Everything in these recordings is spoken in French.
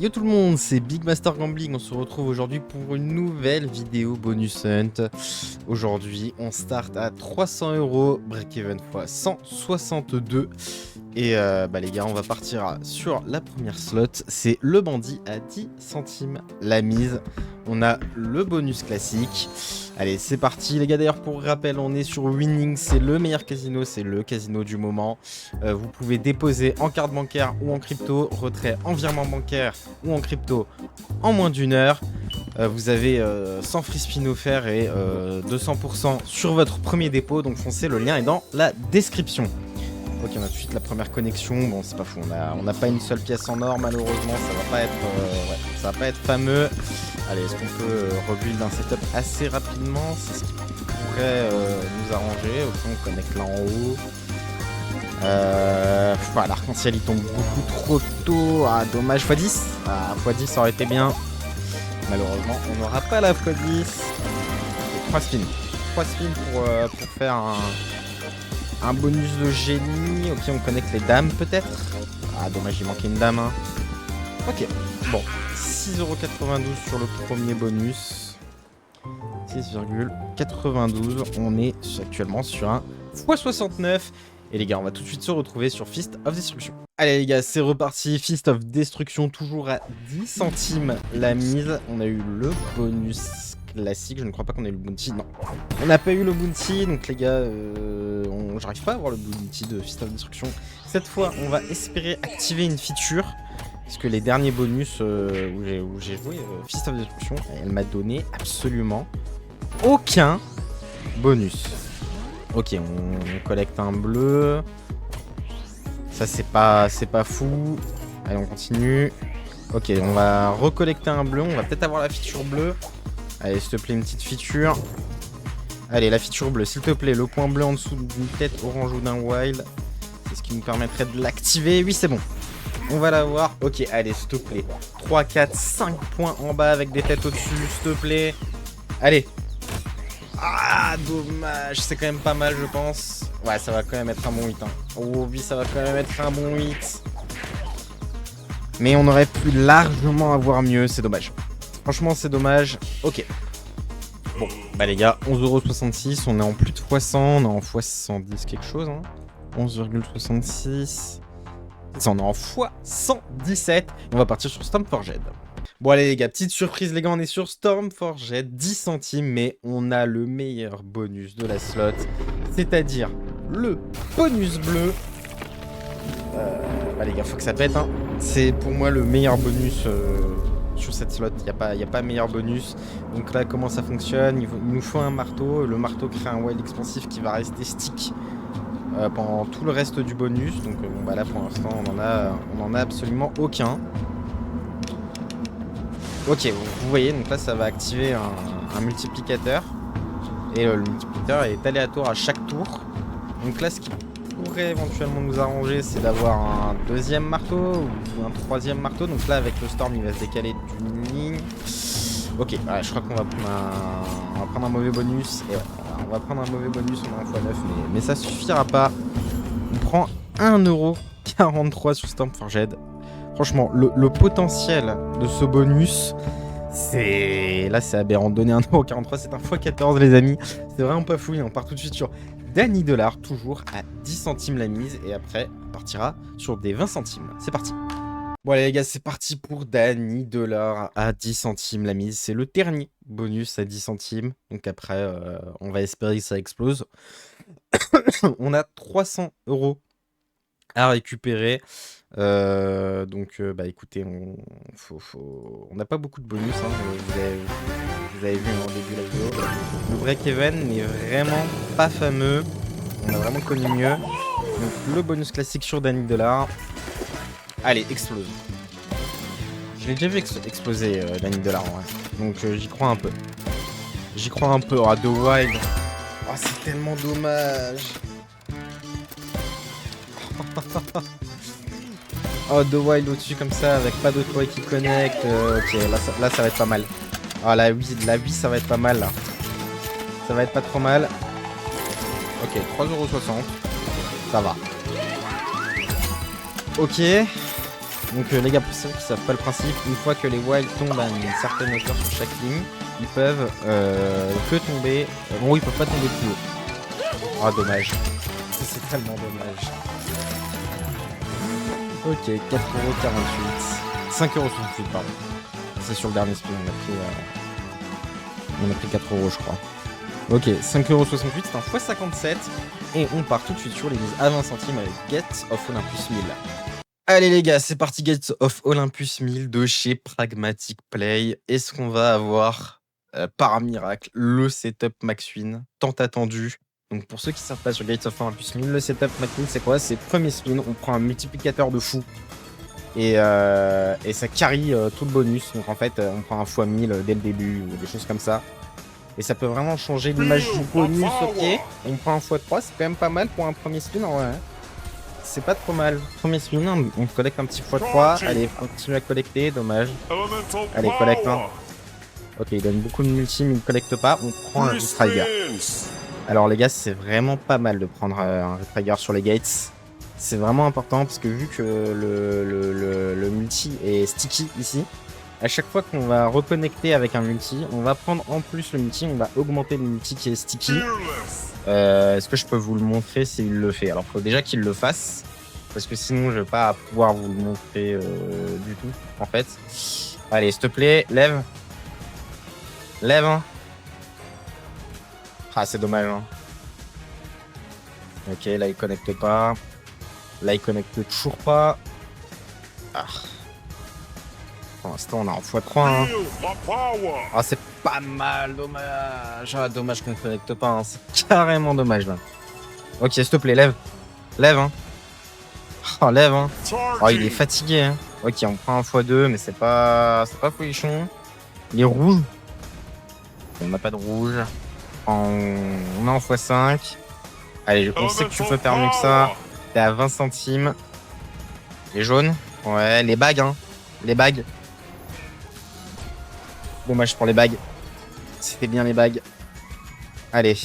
Yo tout le monde, c'est Big Master Gambling. On se retrouve aujourd'hui pour une nouvelle vidéo bonus hunt. Aujourd'hui, on start à 300 €, break-even x 162. Et les gars, on va partir sur la première slot. C'est le bandit à 10 centimes la mise. On a le bonus classique. Allez, c'est parti les gars. D'ailleurs, pour rappel, on est sur Winning. C'est le meilleur casino, c'est le casino du moment. Vous pouvez déposer en carte bancaire ou en crypto. Retrait en virement bancaire ou en crypto en moins d'une heure. Vous avez 100 free spin offerts et 200% sur votre premier dépôt. Donc foncez, le lien est dans la description. Ok, on a tout de suite la première connexion. Bon, c'est pas fou, on n'a pas une seule pièce en or, malheureusement. Ça va pas être fameux. Allez, est-ce qu'on peut rebuild un setup assez rapidement? C'est ce qui pourrait nous arranger. Ok, on connecte là en haut. L'arc-en-ciel il tombe beaucoup trop tôt. Ah, dommage, x10. Ah, x10 ça aurait été bien. Malheureusement, on n'aura pas la x10. 3 spins. 3 spins pour faire un bonus de génie. Ok, on connecte les dames peut-être. Ah, dommage, il manquait une dame. Hein. Ok, bon. 6,92 € sur le premier bonus. 6,92. On est actuellement sur un x69. Et les gars, on va tout de suite se retrouver sur Fist of Destruction. Allez les gars, c'est reparti. Fist of Destruction, toujours à 10 centimes la mise. On a eu le bonus classique. Je ne crois pas qu'on ait eu le bounty. Non, on n'a pas eu le bounty. Donc les gars, j'arrive pas à avoir le bounty de Fist of Destruction. Cette fois, on va espérer activer une feature. Parce que les derniers bonus où j'ai joué Fist of Destruction, elle m'a donné absolument aucun bonus. Ok, on collecte un bleu. Ça, c'est pas fou. Allez, on continue. Ok, on va recollecter un bleu. On va peut-être avoir la feature bleue. Allez, s'il te plaît, une petite feature. Allez, la feature bleue, s'il te plaît. Le point bleu en dessous d'une tête orange ou d'un wild. C'est ce qui nous permettrait de l'activer. Oui, c'est bon. On va l'avoir. Ok, allez, s'il te plaît. 3, 4, 5 points en bas avec des têtes au-dessus, s'il te plaît. Allez. Ah, dommage. C'est quand même pas mal, je pense. Ouais, ça va quand même être un bon 8. Hein. Oh oui, ça va quand même être un bon 8. Mais on aurait pu largement avoir mieux. C'est dommage. Franchement, c'est dommage. Ok. Bon, bah les gars, 11,66 €. On est en plus de x100. On est en x110 quelque chose. Hein. 11,66. On est en x117. On va partir sur Stormforged. Bon allez les gars, petite surprise les gars, on est sur Stormforged, 10 centimes, mais on a le meilleur bonus de la slot, c'est-à-dire le bonus bleu. Les gars, faut que ça pète, hein. C'est pour moi le meilleur bonus sur cette slot, il n'y a pas meilleur bonus. Donc là, comment ça fonctionne? Il nous faut un marteau, le marteau crée un wild expansif qui va rester stick pendant tout le reste du bonus. Donc là pour l'instant, on en a absolument aucun. Ok, vous voyez, donc là ça va activer un multiplicateur. Et le multiplicateur est aléatoire à chaque tour. Donc là ce qui pourrait éventuellement nous arranger, c'est d'avoir un deuxième marteau ou un troisième marteau. Donc là avec le storm il va se décaler d'une ligne. Ok, voilà, je crois qu'on va prendre un mauvais bonus. Et ouais, on va prendre un mauvais bonus, on a un x9, mais ça suffira pas. On prend 1,43 € sur Stormforged. Franchement, le potentiel de ce bonus, là c'est aberrant. Donner 1,43 €, c'est un x14 les amis. C'est vraiment pas fou. Et on part tout de suite sur Danny Dollar, toujours à 10 centimes la mise. Et après, on partira sur des 20 centimes. C'est parti. Bon allez les gars, c'est parti pour Danny Dollar à 10 centimes la mise. C'est le dernier bonus à 10 centimes. Donc après, on va espérer que ça explose. On a 300 € à récupérer. Écoutez, on n'a pas beaucoup de bonus, hein, vous avez vu en début de la vidéo. Le break-even n'est vraiment pas fameux. On a vraiment connu mieux. Donc le bonus classique sur Danny Dollar. Allez, explose. Je l'ai déjà vu exploser Danny Dollar en vrai. Donc j'y crois un peu. J'y crois un peu. Ah, The Wild. Oh, c'est tellement dommage. Oh, The Wild au-dessus comme ça, avec pas de toit qui connecte. Ok, là ça va être pas mal. Ah, la 8, ça va être pas mal là. Ça va être pas trop mal. Ok, 3,60 €. Ça va. Ok. Donc les gars, pour ceux qui savent pas le principe, une fois que les wilds tombent à une certaine hauteur sur chaque ligne, ils peuvent que tomber... bon, ils peuvent pas tomber plus haut. Ah, dommage. C'est tellement dommage. Ok, 4,48€. 5,68€, pardon. C'est sur le dernier spin, on a pris 4 euros, je crois. Ok, 5,68€, c'est un x57. Et on part tout de suite sur les mises à 20 centimes avec Gates of Olympus 1000. Allez les gars, c'est parti, Gates of Olympus 1000 de chez Pragmatic Play. Est-ce qu'on va avoir, par miracle, le setup Maxwin tant attendu? Donc pour ceux qui ne savent pas sur Gates of Olympus 1000, le setup Maxwin c'est quoi? C'est premier spin, on prend un multiplicateur de fou. Et ça carry tout le bonus. Donc en fait, on prend un x1000 dès le début ou des choses comme ça. Et ça peut vraiment changer l'image du bonus, ok. On prend un x3, c'est quand même pas mal pour un premier spin en vrai. C'est pas trop mal. Premier spin, on collecte un petit x3. Allez, on continue à collecter, dommage. Allez, collecte un. Ok, il donne beaucoup de multi, mais il ne collecte pas. On prend un Retrigger. Alors les gars, c'est vraiment pas mal de prendre un Retrigger sur les gates. C'est vraiment important parce que vu que le multi est sticky ici, à chaque fois qu'on va reconnecter avec un multi, on va prendre en plus le multi, on va augmenter le multi qui est sticky. Est-ce que je peux vous le montrer s'il le fait? Alors, il faut déjà qu'il le fasse, parce que sinon, je vais pas pouvoir vous le montrer du tout, en fait. Allez, s'il te plaît, lève. Lève, hein. Ah, c'est dommage, hein. Ok, là, il connecte pas. Là, il connecte toujours pas. Ah. Pour l'instant, on est en x3. Hein. Ah, c'est pas mal, dommage. Ah, dommage qu'on ne connecte pas. Hein. C'est carrément dommage, là. Ok, s'il te plaît, lève. Lève, hein. Oh, lève, hein. Oh, il est fatigué, hein. Ok, on prend un x2, mais c'est pas folichon. Il est rouge. On n'a pas de rouge. On est en x5. Allez, on sait que tu peux faire mieux que ça. T'es à 20 centimes. Les jaunes. Ouais, les bagues, hein. Les bagues. Dommage pour les bagues. C'était bien les bagues. Allez.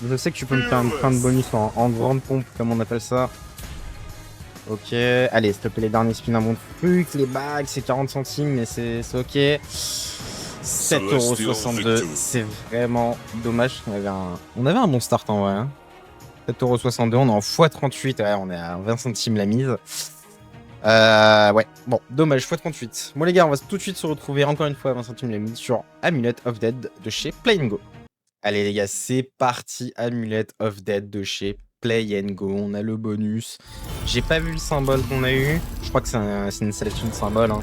Je sais que tu peux me faire un point de bonus en grande pompe, comme on appelle ça. Ok. Allez, s'il te plaît, les derniers spins un bon truc. Les bagues, c'est 40 centimes, mais c'est ok. 7,62€. C'est vraiment dommage. On avait un bon start en vrai. Hein. 7,62€. On est en x38. Ouais, on est à 20 centimes la mise. Ouais, bon, dommage, x38. Bon les gars, on va tout de suite se retrouver encore une fois à 20 centimes la mise sur Amulet of Dead de chez Play & Go. Allez les gars, c'est parti, Amulet of Dead de chez Play & Go. On a le bonus. J'ai pas vu le symbole qu'on a eu. Je crois que c'est une sélection de symboles, hein.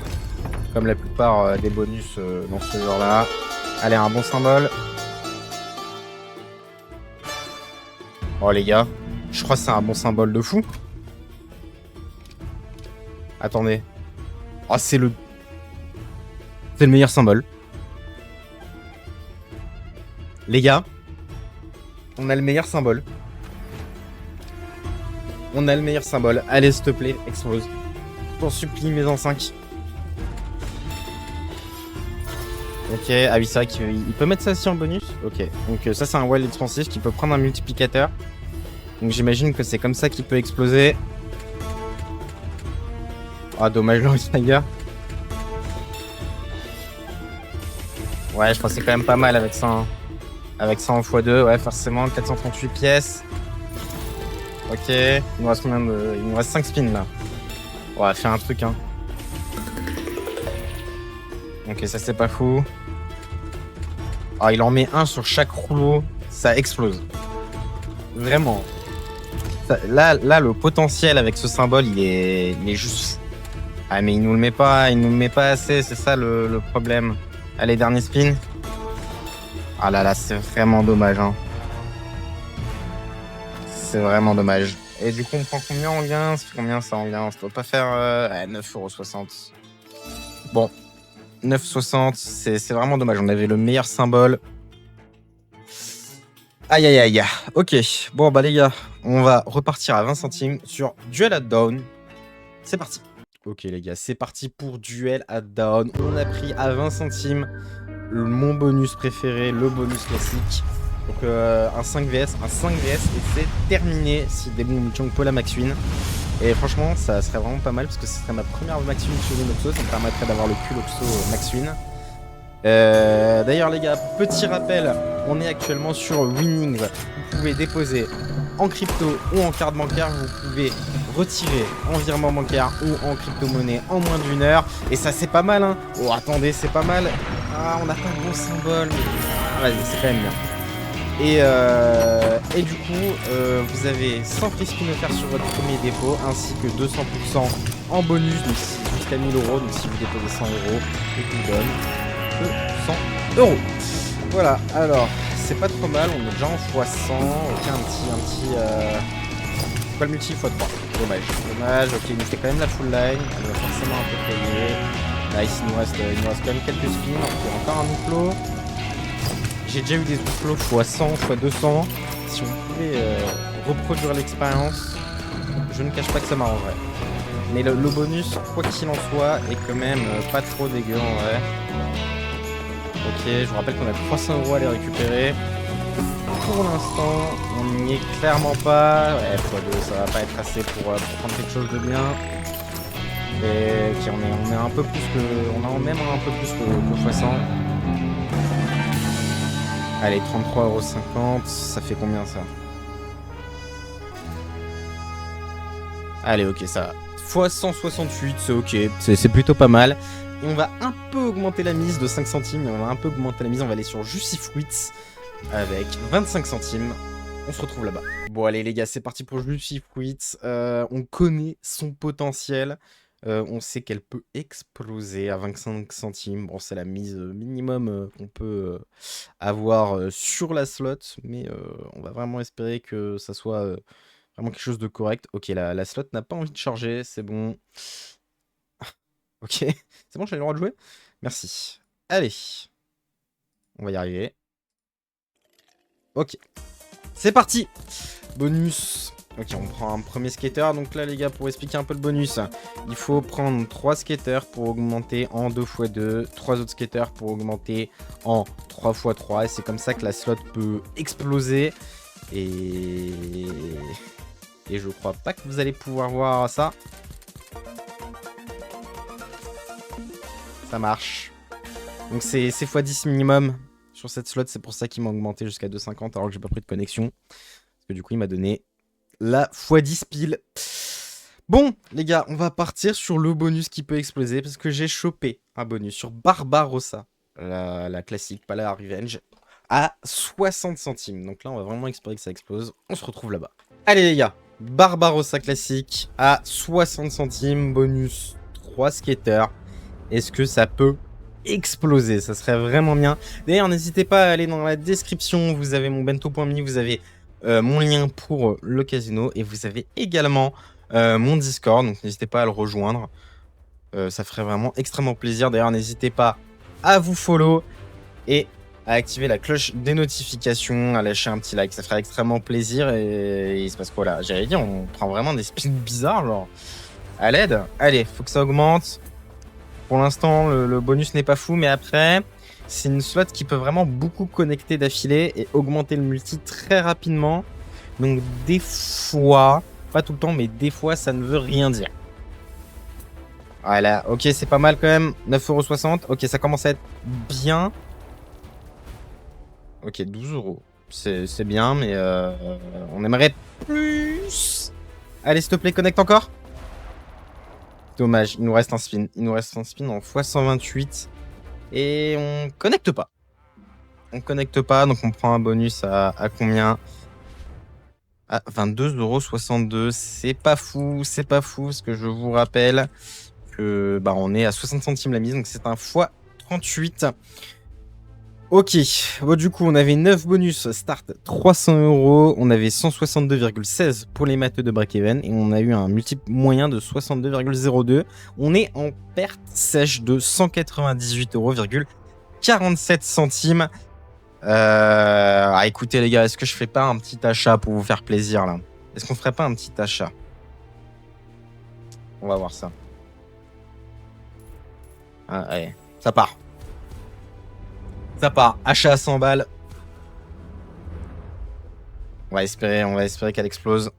Comme la plupart des bonus dans ce genre-là. Allez, un bon symbole. Oh les gars, je crois que c'est un bon symbole de fou. Attendez. Oh, c'est le meilleur symbole. Les gars, on a le meilleur symbole. On a le meilleur symbole. Allez, s'il te plaît, explose. T'en supplie, mets en 5. Ok, ah oui, c'est vrai qu'il peut mettre ça aussi en bonus. Ok, donc ça, c'est un wild expansif qui peut prendre un multiplicateur. Donc j'imagine que c'est comme ça qu'il peut exploser. Ah, dommage, le Tiger. Ouais, je crois que c'est quand même pas mal avec ça. Hein. Avec ça en x2, ouais, forcément, 438 pièces. Ok, il nous reste combien de... Il nous reste 5 spins, là. On va faire un truc, hein. Ok, ça, c'est pas fou. Ah, il en met un sur chaque rouleau. Ça explose. Vraiment. Ça, là, le potentiel avec ce symbole, il est juste fou. Ah mais il nous le met pas assez, c'est ça le problème. Allez, dernier spin. Ah là là, c'est vraiment dommage. Hein. C'est vraiment dommage. Et du coup, on prend combien en gain? C'est combien ça en gain? Ça doit pas faire 9,60€. Bon, 9,60€, c'est vraiment dommage. On avait le meilleur symbole. Aïe aïe aïe. Ok, bon bah les gars, on va repartir à 20 centimes sur Duel at Dawn. C'est parti. Ok les gars, c'est parti pour Duel at Dawn. On a pris à 20 centimes mon bonus préféré, le bonus classique. Donc un 5 vs, un 5 vs et c'est terminé si des bons Chong Paul à Max Win. Et franchement ça serait vraiment pas mal parce que ce serait ma première Max Win sur une Oxo, ça me permettrait d'avoir le cul Oxo Max Win. D'ailleurs les gars, petit rappel, on est actuellement sur Winnings. Vous pouvez déposer en crypto ou en carte bancaire, vous pouvez retirer en virement bancaire ou en crypto-monnaie en moins d'1 heure. Et ça c'est pas mal hein. Oh attendez, c'est pas mal. Ah on n'a pas le bon symbole mais vas-y, c'est quand même bien. Et du coup, vous avez 100 free spin offerts sur votre premier dépôt, ainsi que 200% en bonus, donc jusqu'à 1000 euros. Donc si vous déposez 100 euros, je vous donne 200 euros. Voilà, alors, c'est pas trop mal, on est déjà en x100. Ok, un petit pas le multi x3. Dommage, ok, il nous fait quand même la full line. On va forcément un peu payer. Nice, il nous reste quand même quelques spins. On fait encore un outflow. J'ai déjà eu des outflows x100, x200. Si on pouvait reproduire l'expérience, je ne cache pas que ça m'arrangerait. Mais le bonus, quoi qu'il en soit, est quand même pas trop dégueu en vrai. Ok, je vous rappelle qu'on a 300 euros à les récupérer. Pour l'instant, on n'y est clairement pas. Ouais, x2, ça va pas être assez pour prendre quelque chose de bien. Et ok, on est un peu plus que. On a même un peu plus que x100. Allez, 33,50 €, ça fait combien ça? Allez, ok, ça va. x168, c'est ok, c'est plutôt pas mal. Et on va un peu augmenter la mise de 5 centimes. On va un peu augmenter la mise, on va aller sur Juicy Fruits avec 25 centimes. On se retrouve là-bas. Bon, allez les gars, c'est parti pour Juicy Fruits. On connaît son potentiel. On sait qu'elle peut exploser à 25 centimes. Bon, c'est la mise minimum qu'on peut avoir sur la slot. Mais on va vraiment espérer que ça soit vraiment quelque chose de correct. Ok, la slot n'a pas envie de charger. C'est bon. Ok, c'est bon, j'ai le droit de jouer? Merci. Allez. On va y arriver. Ok. C'est parti. Bonus. Ok, on prend un premier skater. Donc là, les gars, pour expliquer un peu le bonus, il faut prendre 3 skaters pour augmenter en 2x2, 3 autres skaters pour augmenter en 3x3. Et c'est comme ça que la slot peut exploser. Et je crois pas que vous allez pouvoir voir ça. Ça marche. Donc c'est x10 minimum sur cette slot. C'est pour ça qu'il m'a augmenté jusqu'à 2,50 alors que j'ai pas pris de connexion. Parce que du coup, il m'a donné la x10 pile. Bon, les gars, on va partir sur le bonus qui peut exploser. Parce que j'ai chopé un bonus sur Barbarossa. La classique, pas la Revenge. À 60 centimes. Donc là, on va vraiment espérer que ça explose. On se retrouve là-bas. Allez, les gars. Barbarossa classique à 60 centimes. Bonus 3 skaters. Est-ce que ça peut exploser? Ça serait vraiment bien. D'ailleurs, n'hésitez pas à aller dans la description. Vous avez mon bento.me, vous avez mon lien pour le casino et vous avez également mon Discord. Donc, n'hésitez pas à le rejoindre. Ça ferait vraiment extrêmement plaisir. D'ailleurs, n'hésitez pas à vous follow et à activer la cloche des notifications, à lâcher un petit like. Ça ferait extrêmement plaisir. Et il se passe quoi là? J'allais dire, on prend vraiment des spins bizarres, genre à l'aide. Allez, faut que ça augmente. Pour l'instant, le bonus n'est pas fou, mais après, c'est une slot qui peut vraiment beaucoup connecter d'affilée et augmenter le multi très rapidement. Donc des fois, pas tout le temps, mais des fois, ça ne veut rien dire. Voilà, ok, c'est pas mal quand même. 9,60 €. Ok, ça commence à être bien. Ok, 12 €. C'est bien, mais on aimerait plus. Allez, s'il te plaît, connecte encore. Dommage, il nous reste un spin. Il nous reste un spin en x128. Et on connecte pas. On connecte pas, donc on prend un bonus à combien? À 22,62 €. C'est pas fou, parce que je vous rappelle que on est à 60 centimes la mise, donc c'est un x38. Ok, bon, du coup on avait 9 bonus, start 300 €, on avait 162,16 pour les matheux de break-even et on a eu un multiple moyen de 62,02. On est en perte sèche de 198,47 €. Écoutez les gars, est-ce que je fais pas un petit achat pour vous faire plaisir là? Est-ce qu'on ferait pas un petit achat? On va voir ça. Ah, allez, ça part. Ça part, achat à 100 balles. On va espérer qu'elle explose.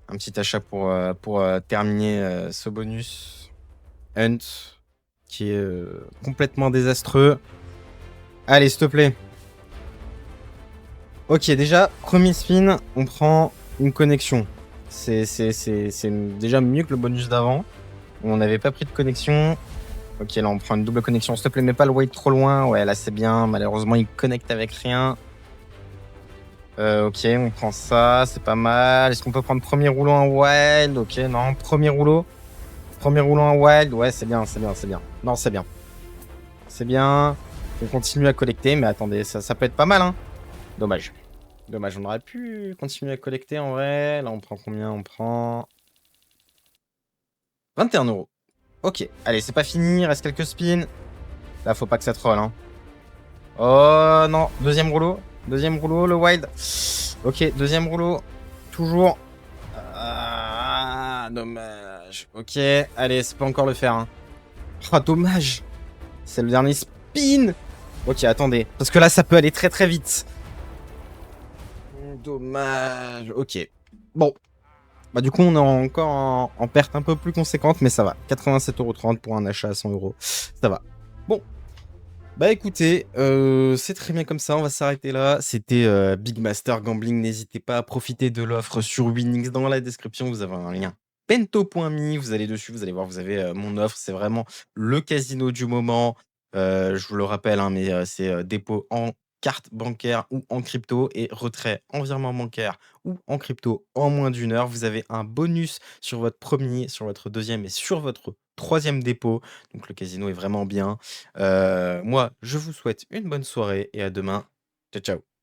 Un petit achat pour terminer ce bonus. Hunt, qui est complètement désastreux. Allez, s'il te plaît. Ok, déjà, premier spin, on prend une connexion. C'est déjà mieux que le bonus d'avant. On n'avait pas pris de connexion. Ok, là, on prend une double connexion. S'il te plaît, mets pas le wait trop loin. Ouais, là, c'est bien. Malheureusement, il connecte avec rien. Ok, on prend ça. C'est pas mal. Est-ce qu'on peut prendre premier rouleau en wild? Ok, non. Premier rouleau. Premier rouleau en wild. Ouais, c'est bien, c'est bien, c'est bien. Non, c'est bien. C'est bien. On continue à collecter. Mais attendez, ça peut être pas mal, hein. Dommage. Dommage, on aurait pu continuer à collecter en vrai. Là, on prend combien? On prend 21 euros. Ok, allez, c'est pas fini. Il reste quelques spins. Là, faut pas que ça troll, hein. Oh non, deuxième rouleau. Deuxième rouleau, le wild. Ok, deuxième rouleau. Toujours. Ah, dommage. Ok, allez, c'est pas encore le faire, hein. Ah, dommage. C'est le dernier spin. Ok, attendez. Parce que là, ça peut aller très très vite. Dommage. Ok. Bon. Bah du coup, on est encore en perte un peu plus conséquente, mais ça va. 87,30 € pour un achat à 100 €. Ça va. Bon. Bah écoutez, c'est très bien comme ça, on va s'arrêter là. C'était Big Master Gambling. N'hésitez pas à profiter de l'offre sur Winix. Dans la description, vous avez un lien pento.me. Vous allez dessus, vous allez voir, vous avez mon offre. C'est vraiment le casino du moment. Je vous le rappelle, hein, mais c'est dépôt en carte bancaire ou en crypto et retrait en virement bancaire ou en crypto en moins d'une heure. Vous avez un bonus sur votre premier, sur votre deuxième et sur votre troisième dépôt. Donc le casino est vraiment bien. Moi, je vous souhaite une bonne soirée et à demain. Ciao, ciao.